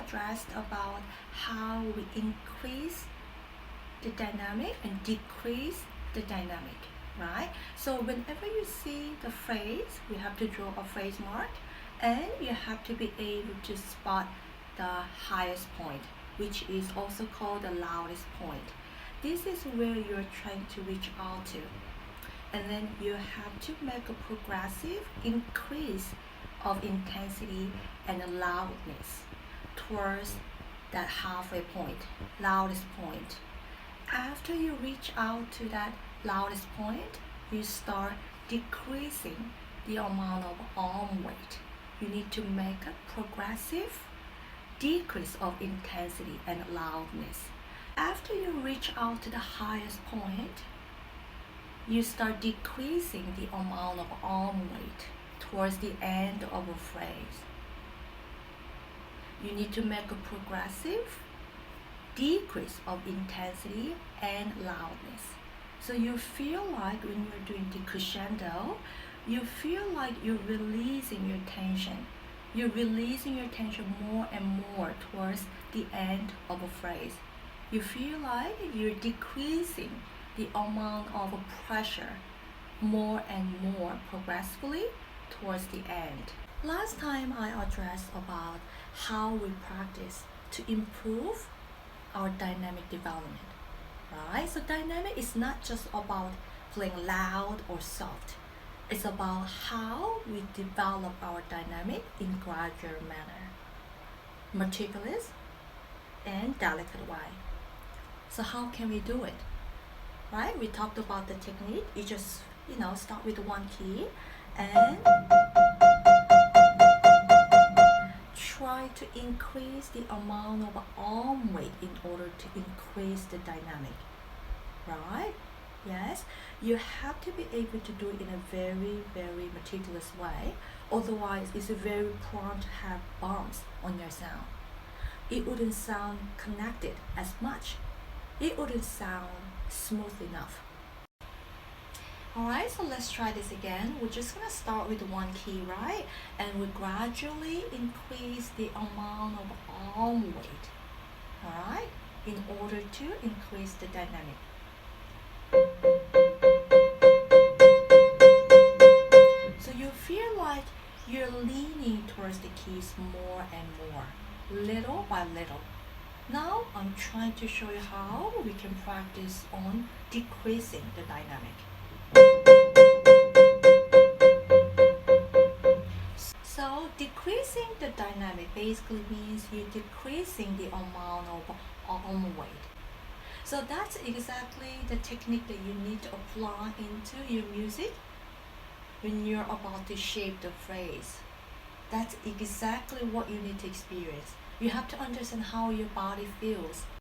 addressed about how we increase the dynamic and decrease the dynamic, right? So whenever you see the phrase, we have to draw a phrase mark, and you have to be able to spot the highest point, which is also called the loudest point. This is where you're trying to reach out to, and then you have to make a progressive increase of intensity and loudness towards that halfway point, loudest point. After you reach out to that loudest point, you start decreasing the amount of arm weight. You need to make a progressive decrease of intensity and loudness. After you reach out to the highest point, you start decreasing the amount of arm weight towards the end of a phrase. You need to make a progressive decrease of intensity and loudness. So you feel like when you're doing the crescendo, you feel like you're releasing your tension. You're releasing your tension more and more towards the end of a phrase. You feel like you're decreasing the amount of pressure more and more progressively towards the end. Last time I addressed about how we practice to improve our dynamic development, right? So dynamic is not just about playing loud or soft. It's about how we develop our dynamic in gradual manner, meticulous and delicate way. So how can we do it? Right? We talked about the technique. You just, start with one key and try to increase the amount of arm weight in order to increase the dynamic, right? Yes, you have to be able to do it in a very, very meticulous way. Otherwise, it's very prone to have bumps on your sound. It wouldn't sound connected as much. It wouldn't sound smooth enough. Alright, so let's try this again. We're just going to start with one key, right? And we gradually increase the amount of arm weight, alright, in order to increase the dynamic. So you feel like you're leaning towards the keys more and more, little by little. Now I'm trying to show you how we can practice on decreasing the dynamic. So decreasing the dynamic basically means you're decreasing the amount of arm weight. So that's exactly the technique that you need to apply into your music when you're about to shape the phrase. That's exactly what you need to experience. You have to understand how your body feels